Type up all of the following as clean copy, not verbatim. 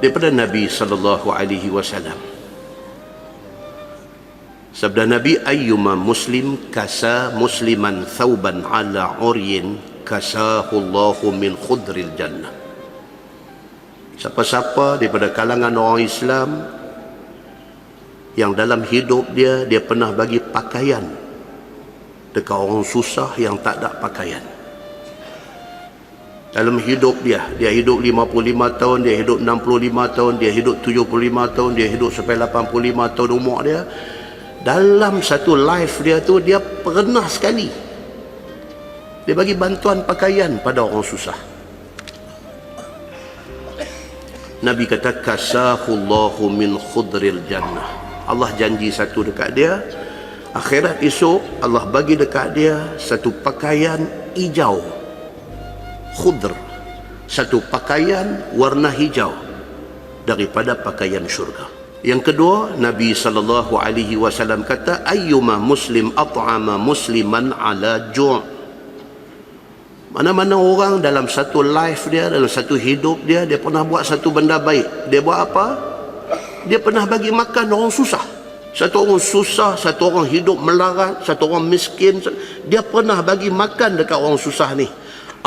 daripada Nabi sallallahu alaihi wasallam. Sabda Nabi, ayyuma muslim kasa musliman thawban ala uryin kasahu Allahu min khudril jannah. Siapa-siapa daripada kalangan orang Islam yang dalam hidup dia pernah bagi pakaian dekat orang susah yang tak ada pakaian. Dalam hidup dia hidup 55 tahun, dia hidup 65 tahun, dia hidup 75 tahun, dia hidup sampai 85 tahun umur dia. Dalam satu life dia tu, dia pernah sekali dia bagi bantuan pakaian pada orang susah. Nabi kata, kasahullahu min khudril jannah. Allah janji satu dekat dia, akhirat esok Allah bagi dekat dia satu pakaian hijau, khudr, satu pakaian warna hijau daripada pakaian syurga. Yang kedua, Nabi sallallahu alaihi wasallam kata, ayyuma muslim at'ama musliman ala ju'. Mana-mana orang dalam satu life dia, dalam satu hidup dia pernah buat satu benda baik. Dia buat apa? Dia pernah bagi makan orang susah. Satu orang susah, satu orang hidup melarat, satu orang miskin, dia pernah bagi makan dekat orang susah ni.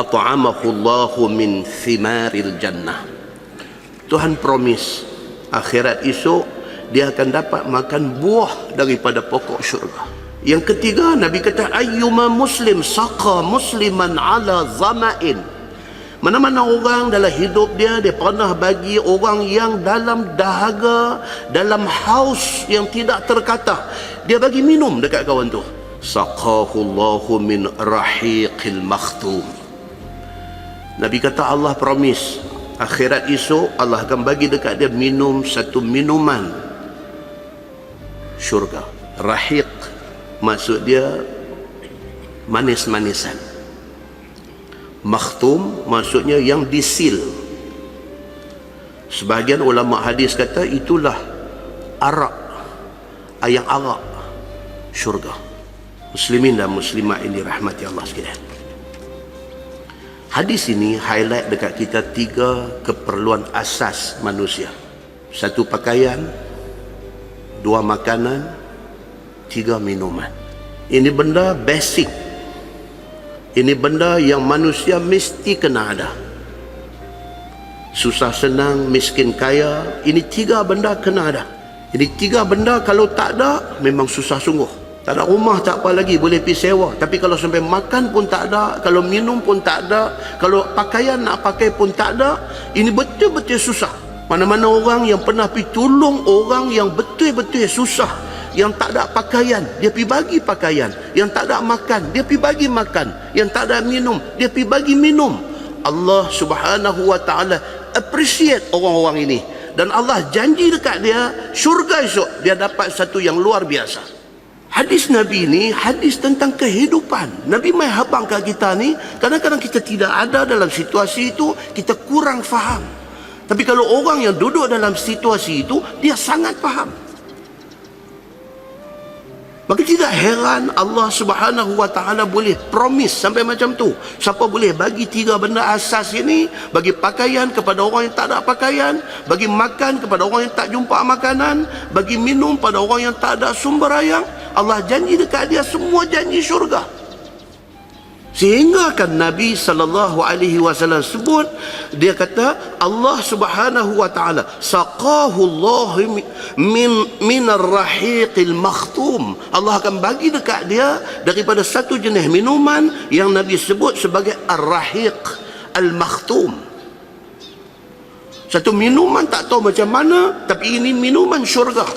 At'amahu Allahu min thimaril jannah. Tuhan promise akhirat esok dia akan dapat makan buah daripada pokok syurga. Yang ketiga, Nabi kata, ayyuma muslim saqa musliman ala zama'in. Mana-mana orang dalam hidup dia pernah bagi orang yang dalam dahaga, dalam haus yang tidak terkatah, dia bagi minum dekat kawan tu. Saqahu Allahu min rahiqil makhtum. Nabi kata, Allah promise akhirat esok Allah akan bagi dekat dia minum satu minuman syurga. Rahiq maksud dia manis-manisan. Makhtum maksudnya yang disil. Sebahagian ulama hadis kata itulah arak, ayam arak syurga. Muslimin dan muslimat ini rahmati Allah sekalian. Hadis ini highlight dekat kita 3 keperluan asas manusia. 1 pakaian, 2 makanan, 3 minuman. Ini benda basic. Ini benda yang manusia mesti kena ada. Susah senang, miskin kaya, ini 3 benda kena ada. Ini 3 benda kalau tak ada memang susah sungguh. Tak ada rumah tak apa lagi, boleh pergi sewa. Tapi kalau sampai makan pun tak ada, kalau minum pun tak ada, kalau pakaian nak pakai pun tak ada, ini betul-betul susah. Mana-mana orang yang pernah pergi tolong orang yang betul-betul susah, yang tak ada pakaian, dia pergi bagi pakaian. Yang tak ada makan, dia pergi bagi makan. Yang tak ada minum, dia pergi bagi minum. Allah subhanahu wa ta'ala appreciate orang-orang ini. Dan Allah janji dekat dia, syurga esok dia dapat satu yang luar biasa. Hadis Nabi ni hadis tentang kehidupan. Nabi mai habang kat kita ni, kadang-kadang kita tidak ada dalam situasi itu, kita kurang faham. Tapi kalau orang yang duduk dalam situasi itu, dia sangat faham. Maka tidak heran Allah subhanahu wa ta'ala boleh promise sampai macam tu. Siapa boleh bagi 3 benda asas ini, bagi pakaian kepada orang yang tak ada pakaian, bagi makan kepada orang yang tak jumpa makanan, bagi minum pada orang yang tak ada sumber air, Allah janji dekat dia semua janji syurga. Sehingga kan Nabi SAW sebut, dia kata Allah subhanahu wa ta'ala saqahu Allah min ar-rahiqil makhtum. Allah akan bagi dekat dia daripada satu jenis minuman yang Nabi sebut sebagai ar-rahiq al-makhtum. Satu minuman tak tahu macam mana, tapi ini minuman syurga.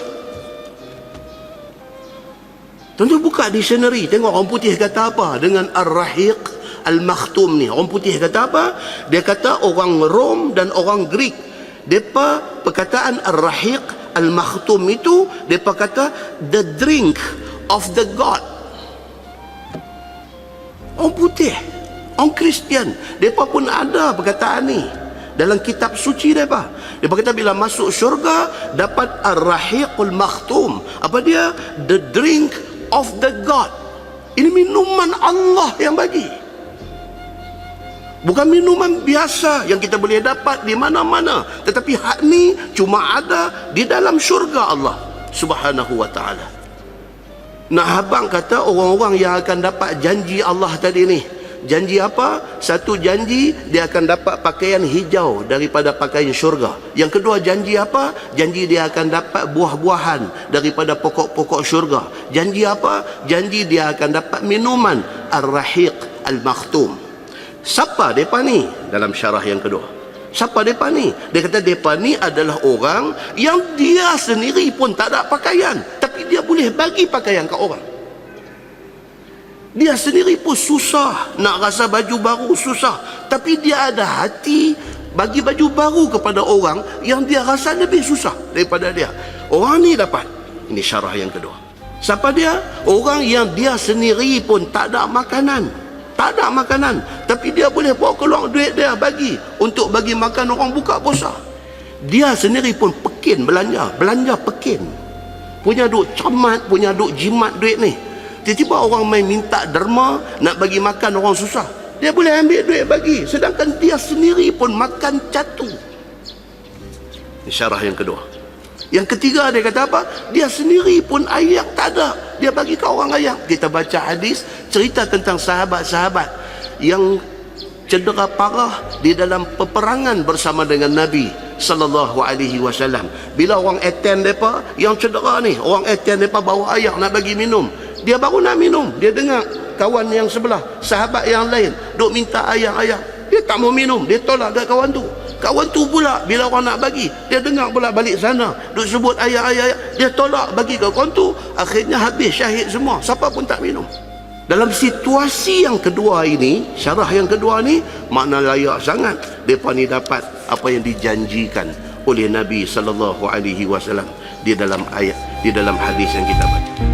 Tentu buka dictionary, tengok orang putih kata apa dengan ar-rahiq al-makhtum ni. Orang putih kata apa? Dia kata orang Rom dan orang Greek, depa perkataan ar-rahiq al-makhtum itu, depa kata the drink of the God. Orang putih, orang Kristian, depa pun ada perkataan ni dalam kitab suci depa. Depa kata bila masuk syurga dapat ar-rahiqul makhtum. Apa dia? The drink of the God. Ini minuman Allah yang bagi. Bukan minuman biasa yang kita boleh dapat di mana-mana, tetapi hak ni cuma ada di dalam syurga Allah Subhanahu wa ta'ala. Nak abang kata orang-orang yang akan dapat janji Allah tadi ni, janji apa? Satu janji dia akan dapat pakaian hijau daripada pakaian syurga. Yang kedua janji apa? Janji dia akan dapat buah-buahan daripada pokok-pokok syurga. Janji apa? Janji dia akan dapat minuman ar-rahiq al-makhtum. Siapa mereka ni? Dalam syarah yang kedua, siapa mereka ni? Dia kata mereka ni adalah orang yang dia sendiri pun tak ada pakaian, tapi dia boleh bagi pakaian ke orang. Dia sendiri pun susah, nak rasa baju baru susah, tapi dia ada hati bagi baju baru kepada orang yang dia rasa lebih susah daripada dia. Orang ni dapat. Ini syarah yang kedua. Siapa dia? Orang yang dia sendiri pun tak ada makanan, tak ada makanan, tapi dia boleh bawa keluar duit dia bagi untuk bagi makan orang buka puasa. Dia sendiri pun pekin belanja pekin, punya duit cermat, punya duit jimat duit ni. Tiba-tiba orang main minta derma nak bagi makan orang susah, dia boleh ambil duit bagi, sedangkan dia sendiri pun makan catu. Syarah yang kedua. Yang ketiga dia kata apa? Dia sendiri pun air tak ada, dia bagi ke orang air. Kita baca hadis cerita tentang sahabat-sahabat yang cedera parah di dalam peperangan bersama dengan Nabi sallallahu alaihi wasallam. Bila orang attend depa yang cedera ni, orang attend depa bawa air nak bagi minum, dia baru nak minum, dia dengar kawan yang sebelah, sahabat yang lain duk minta air, dia tak mau minum, dia tolak kat kawan tu. Kawan tu pula bila orang nak bagi, dia dengar pula balik sana duk sebut ayat, dia tolak bagi ke kawan tu. Akhirnya habis syahid semua, siapa pun tak minum. Dalam situasi yang kedua ini, syarah yang kedua ni, makna layak sangat mereka ni dapat apa yang dijanjikan oleh Nabi sallallahu alaihi wasallam di dalam ayat, di dalam hadis yang kita baca.